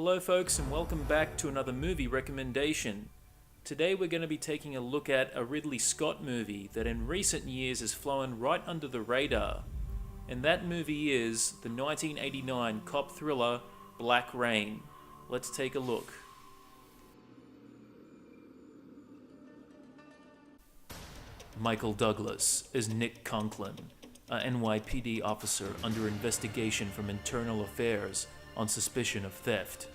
Hello folks and welcome back to another movie recommendation. Today we're going to be taking a look at a Ridley Scott movie that in recent years has flown right under the radar. And that movie is the 1989 cop thriller Black Rain. Let's take a look. Michael Douglas is Nick Conklin, a NYPD officer under investigation from internal affairs on suspicion of theft.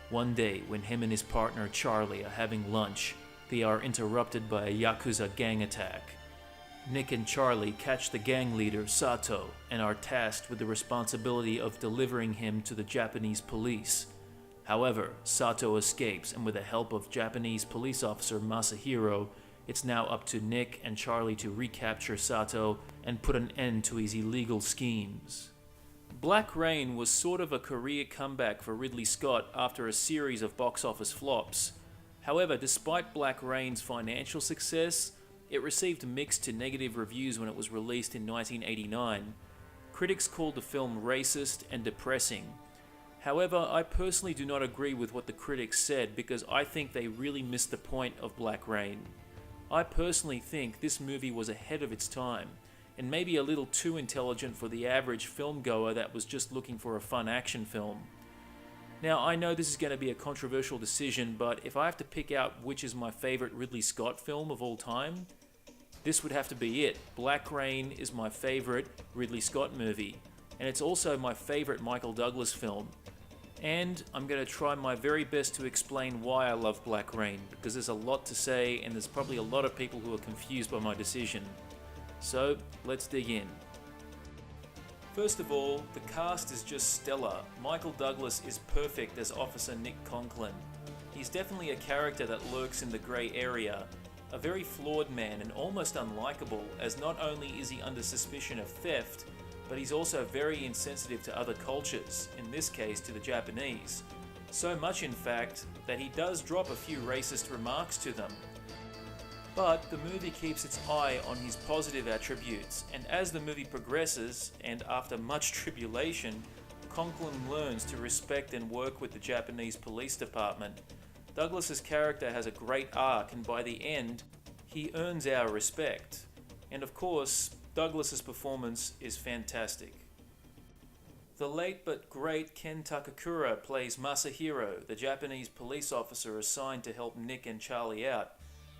One day, when him and his partner Charlie are having lunch, they are interrupted by a Yakuza gang attack. Nick and Charlie catch the gang leader Sato and are tasked with the responsibility of delivering him to the Japanese police. However, Sato escapes, and with the help of Japanese police officer Masahiro, it's now up to Nick and Charlie to recapture Sato and put an end to his illegal schemes. Black Rain was sort of a career comeback for Ridley Scott after a series of box office flops. However, despite Black Rain's financial success, it received mixed to negative reviews when it was released in 1989. Critics called the film racist and depressing. However, I personally do not agree with what the critics said because I think they really missed the point of Black Rain. I personally think this movie was ahead of its time, and maybe a little too intelligent for the average film goer that was just looking for a fun action film. Now, I know this is going to be a controversial decision, but if I have to pick out which is my favorite Ridley Scott film of all time, this would have to be it. Black Rain is my favorite Ridley Scott movie, and it's also my favorite Michael Douglas film. And I'm going to try my very best to explain why I love Black Rain, because there's a lot to say and there's probably a lot of people who are confused by my decision. So, let's dig in. First of all, the cast is just stellar. Michael Douglas is perfect as Officer Nick Conklin. He's definitely a character that lurks in the grey area, a very flawed man and almost unlikable, as not only is he under suspicion of theft, but he's also very insensitive to other cultures, in this case to the Japanese. So much in fact, that he does drop a few racist remarks to them. But the movie keeps its eye on his positive attributes, and as the movie progresses, and after much tribulation, Conklin learns to respect and work with the Japanese police department. Douglas's character has a great arc, and by the end, he earns our respect. And of course, Douglas's performance is fantastic. The late but great Ken Takakura plays Masahiro, the Japanese police officer assigned to help Nick and Charlie out.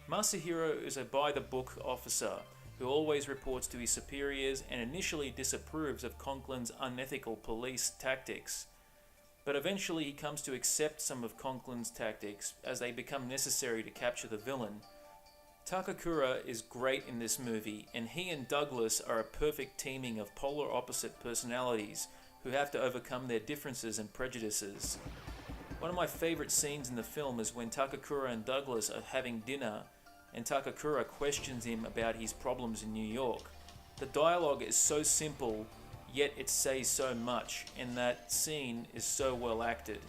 Masahiro is a by-the-book officer who always reports to his superiors and initially disapproves of Conklin's unethical police tactics. But eventually he comes to accept some of Conklin's tactics as they become necessary to capture the villain. Takakura is great in this movie, and he and Douglas are a perfect teaming of polar opposite personalities who have to overcome their differences and prejudices. One of my favourite scenes in the film is when Takakura and Douglas are having dinner and Takakura questions him about his problems in New York. The dialogue is so simple, yet it says so much, and that scene is so well acted.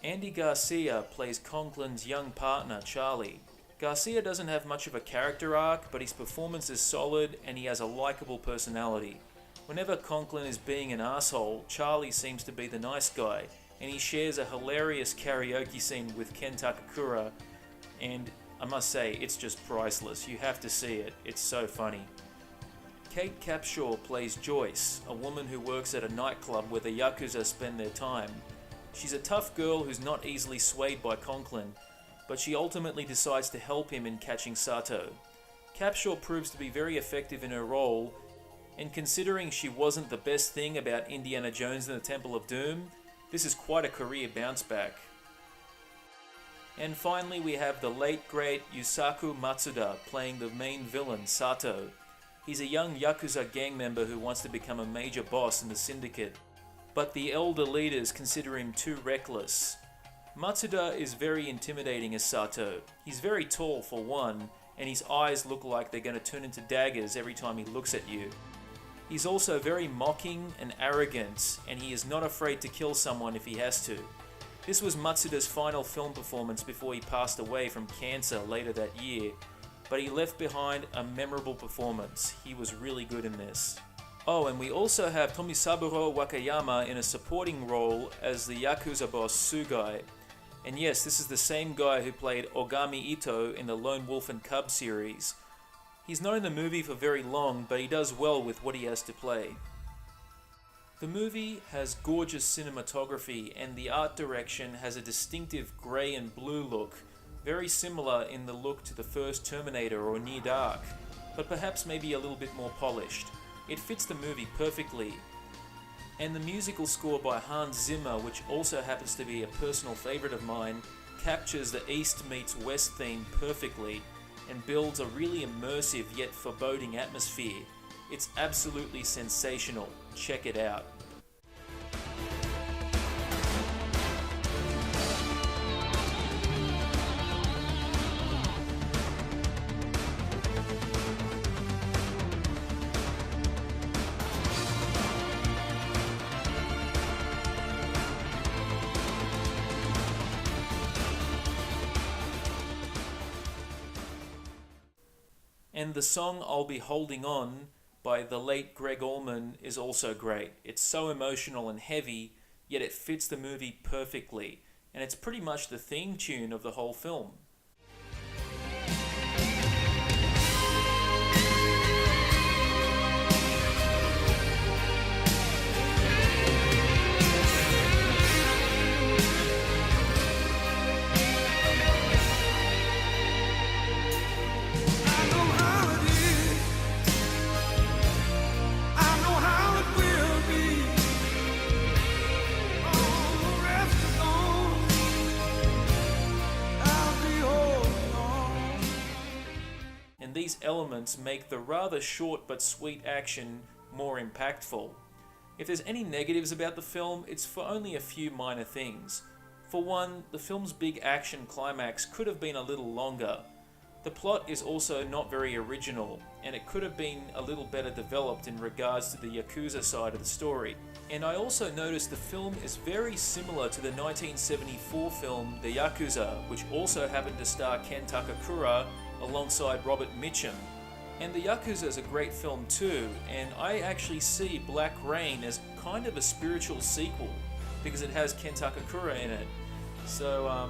Andy Garcia plays Conklin's young partner, Charlie. Garcia doesn't have much of a character arc, but his performance is solid and he has a likable personality. Whenever Conklin is being an asshole, Charlie seems to be the nice guy, and he shares a hilarious karaoke scene with Ken Takakura, and I must say, it's just priceless. You have to see it. It's so funny. Kate Capshaw plays Joyce, a woman who works at a nightclub where the Yakuza spend their time. She's a tough girl who's not easily swayed by Conklin, but she ultimately decides to help him in catching Sato. Capshaw proves to be very effective in her role, and considering she wasn't the best thing about Indiana Jones and the Temple of Doom, this is quite a career bounce back. And finally we have the late great Yusaku Matsuda playing the main villain, Sato. He's a young Yakuza gang member who wants to become a major boss in the syndicate, but the elder leaders consider him too reckless. Matsuda is very intimidating as Sato. He's very tall for one, and his eyes look like they're going to turn into daggers every time he looks at you. He's also very mocking and arrogant, and he is not afraid to kill someone if he has to. This was Matsuda's final film performance before he passed away from cancer later that year, but he left behind a memorable performance. He was really good in this. Oh, and we also have Tomisaburo Wakayama in a supporting role as the Yakuza boss Sugai. And yes, this is the same guy who played Ogami Ito in the Lone Wolf and Cub series. He's not in the movie for very long, but he does well with what he has to play. The movie has gorgeous cinematography, and the art direction has a distinctive grey and blue look, very similar in the look to the first Terminator or Near Dark, but perhaps maybe a little bit more polished. It fits the movie perfectly. And the musical score by Hans Zimmer, which also happens to be a personal favourite of mine, captures the East meets West theme perfectly and builds a really immersive yet foreboding atmosphere. It's absolutely sensational. Check it out. And the song I'll Be Holding On by the late Greg Allman is also great. It's so emotional and heavy, yet it fits the movie perfectly, and it's pretty much the theme tune of the whole film. And these elements make the rather short but sweet action more impactful. If there's any negatives about the film, it's for only a few minor things. For one, the film's big action climax could have been a little longer. The plot is also not very original, and it could have been a little better developed in regards to the Yakuza side of the story. And I also noticed the film is very similar to the 1974 film The Yakuza, which also happened to star Ken Takakura alongside Robert Mitchum. And The Yakuza is a great film too, and I actually see Black Rain as kind of a spiritual sequel because it has Ken Takakura in it. So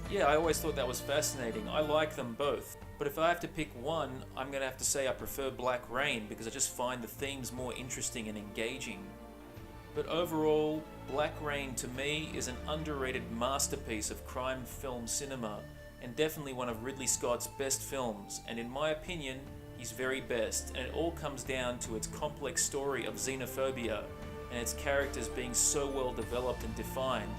yeah, I always thought that was fascinating. I like them both. But if I have to pick one, I'm going to have to say I prefer Black Rain because I just find the themes more interesting and engaging. But overall, Black Rain to me is an underrated masterpiece of crime film cinema, and definitely one of Ridley Scott's best films, and in my opinion, he's very best, and it all comes down to its complex story of xenophobia, and its characters being so well developed and defined,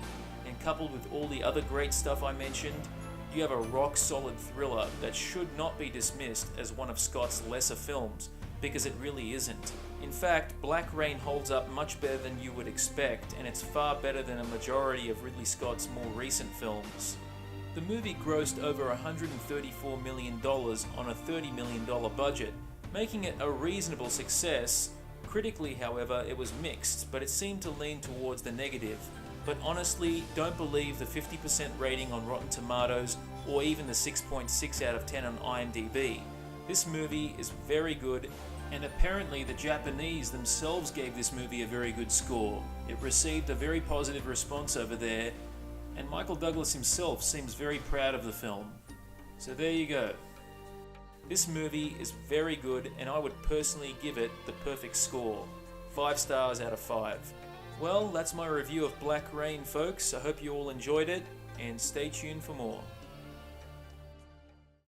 and coupled with all the other great stuff I mentioned, you have a rock-solid thriller that should not be dismissed as one of Scott's lesser films, because it really isn't. In fact, Black Rain holds up much better than you would expect, and it's far better than a majority of Ridley Scott's more recent films. The movie grossed over $134 million on a $30 million budget, making it a reasonable success. Critically, however, it was mixed, but it seemed to lean towards the negative. But honestly, don't believe the 50% rating on Rotten Tomatoes or even the 6.6 out of 10 on IMDb. This movie is very good, and apparently the Japanese themselves gave this movie a very good score. It received a very positive response over there, and Michael Douglas himself seems very proud of the film. So there you go. This movie is very good, and I would personally give it the perfect score. 5 stars out of 5. Well, that's my review of Black Rain, folks. I hope you all enjoyed it, and stay tuned for more.